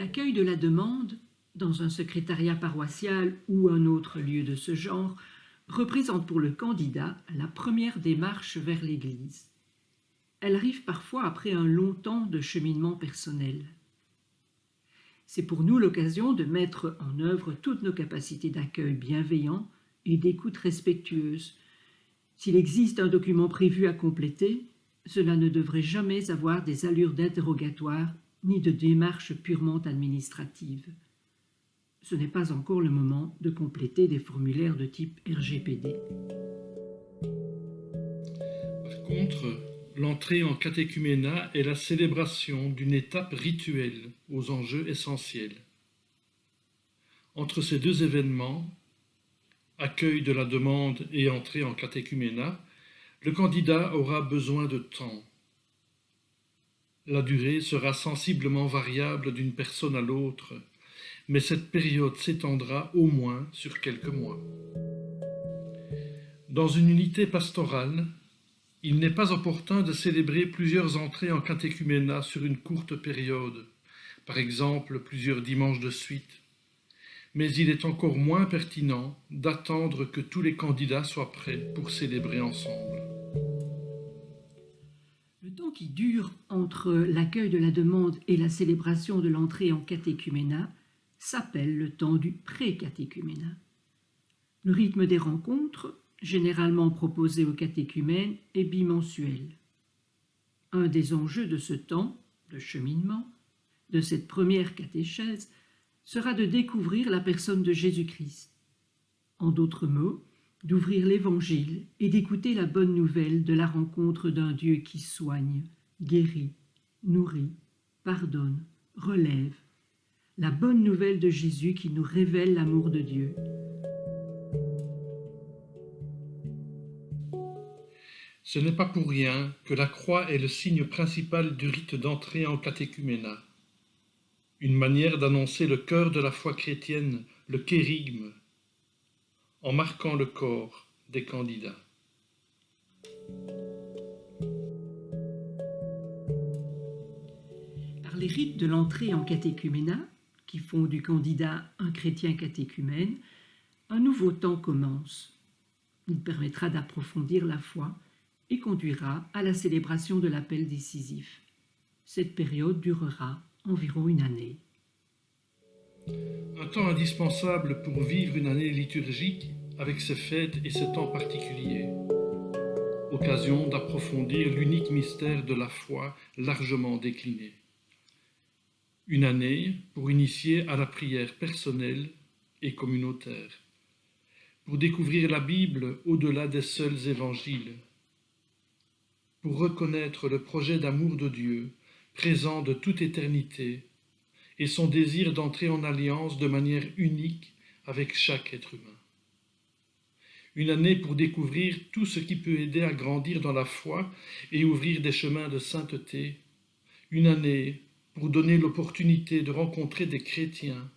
L'accueil de la demande, dans un secrétariat paroissial ou un autre lieu de ce genre, représente pour le candidat la première démarche vers l'Église. Elle arrive parfois après un long temps de cheminement personnel. C'est pour nous l'occasion de mettre en œuvre toutes nos capacités d'accueil bienveillant et d'écoute respectueuse. S'il existe un document prévu à compléter, cela ne devrait jamais avoir des allures d'interrogatoire ni de démarche purement administrative. Ce n'est pas encore le moment de compléter des formulaires de type RGPD. Par contre, l'entrée en catéchuménat est la célébration d'une étape rituelle aux enjeux essentiels. Entre ces deux événements, accueil de la demande et entrée en catéchuménat, le candidat aura besoin de temps. La durée sera sensiblement variable d'une personne à l'autre, mais cette période s'étendra au moins sur quelques mois. Dans une unité pastorale, il n'est pas opportun de célébrer plusieurs entrées en catéchuménat sur une courte période, par exemple plusieurs dimanches de suite, mais il est encore moins pertinent d'attendre que tous les candidats soient prêts pour célébrer ensemble. Le temps qui dure entre l'accueil de la demande et la célébration de l'entrée en catéchuménat s'appelle le temps du pré-catéchuménat. Le rythme des rencontres, généralement proposées aux catéchumènes, est bimensuel. Un des enjeux de ce temps de cheminement, de cette première catéchèse, sera de découvrir la personne de Jésus-Christ. En d'autres mots, d'ouvrir l'Évangile et d'écouter la bonne nouvelle de la rencontre d'un Dieu qui soigne, guérit, nourrit, pardonne, relève. La bonne nouvelle de Jésus qui nous révèle l'amour de Dieu. Ce n'est pas pour rien que la croix est le signe principal du rite d'entrée en catéchuménat. Une manière d'annoncer le cœur de la foi chrétienne, le kérygme, en marquant le corps des candidats. Par les rites de l'entrée en catéchuménat, qui font du candidat un chrétien catéchumène, un nouveau temps commence. Il permettra d'approfondir la foi et conduira à la célébration de l'appel décisif. Cette période durera environ une année. Un temps indispensable pour vivre une année liturgique avec ses fêtes et ses temps particuliers. Occasion d'approfondir l'unique mystère de la foi largement décliné. Une année pour initier à la prière personnelle et communautaire, pour découvrir la Bible au-delà des seuls évangiles, pour reconnaître le projet d'amour de Dieu, présent de toute éternité, et son désir d'entrer en alliance de manière unique avec chaque être humain. Une année pour découvrir tout ce qui peut aider à grandir dans la foi et ouvrir des chemins de sainteté. Une année pour donner l'opportunité de rencontrer des chrétiens,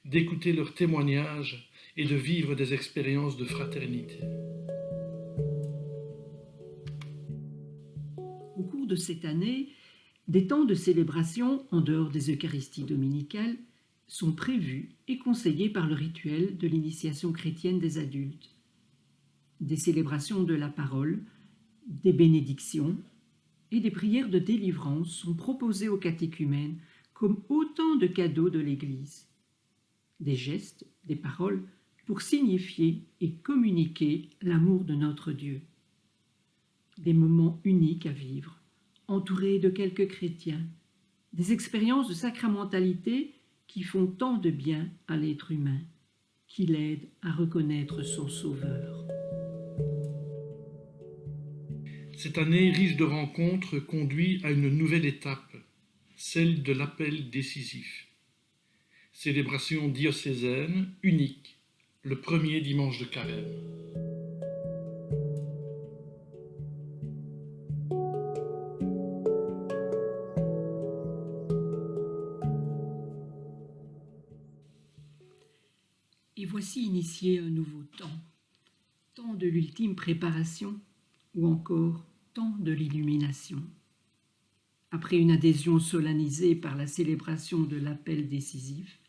d'écouter leurs témoignages et de vivre des expériences de fraternité. Au cours de cette année, des temps de célébration en dehors des Eucharisties dominicales sont prévus et conseillés par le rituel de l'initiation chrétienne des adultes. Des célébrations de la parole, des bénédictions et des prières de délivrance sont proposées aux catéchumènes comme autant de cadeaux de l'Église. Des gestes, des paroles pour signifier et communiquer l'amour de notre Dieu. Des moments uniques à vivre, entourés de quelques chrétiens, des expériences de sacramentalité qui font tant de bien à l'être humain, qui l'aident à reconnaître son Sauveur. Cette année riche de rencontres conduit à une nouvelle étape, celle de l'appel décisif. Célébration diocésaine unique, le premier dimanche de Carême. Et voici initié un nouveau temps de l'ultime préparation ou encore temps de l'illumination. Après une adhésion solennisée par la célébration de l'appel décisif,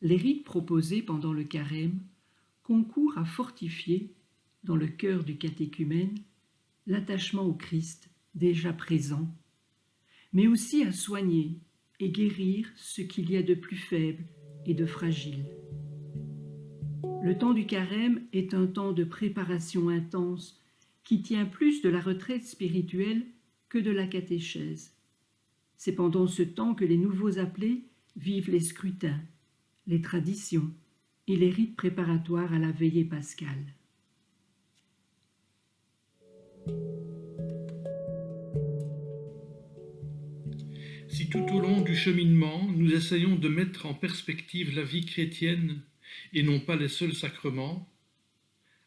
les rites proposés pendant le carême concourent à fortifier, dans le cœur du catéchumène, l'attachement au Christ déjà présent, mais aussi à soigner et guérir ce qu'il y a de plus faible et de fragile. Le temps du carême est un temps de préparation intense qui tient plus de la retraite spirituelle que de la catéchèse. C'est pendant ce temps que les nouveaux appelés vivent les scrutins, les traditions et les rites préparatoires à la veillée pascale. Si tout au long du cheminement, nous essayons de mettre en perspective la vie chrétienne et non pas les seuls sacrements,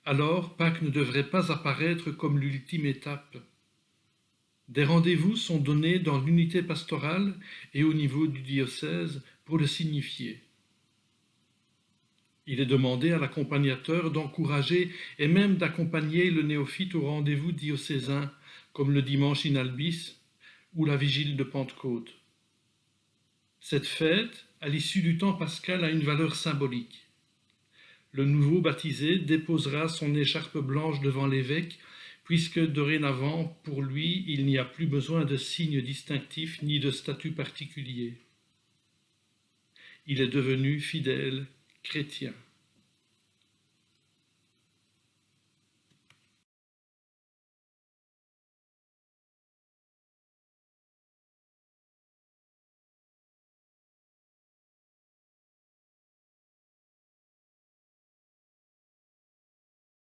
alors Pâques ne devrait pas apparaître comme l'ultime étape. Des rendez-vous sont donnés dans l'unité pastorale et au niveau du diocèse pour le signifier. Il est demandé à l'accompagnateur d'encourager et même d'accompagner le néophyte au rendez-vous diocésain, comme le dimanche in albis ou la vigile de Pentecôte. Cette fête, à l'issue du temps pascal, a une valeur symbolique. Le nouveau baptisé déposera son écharpe blanche devant l'évêque, puisque dorénavant, pour lui, il n'y a plus besoin de signes distinctifs ni de statut particulier. Il est devenu fidèle chrétien.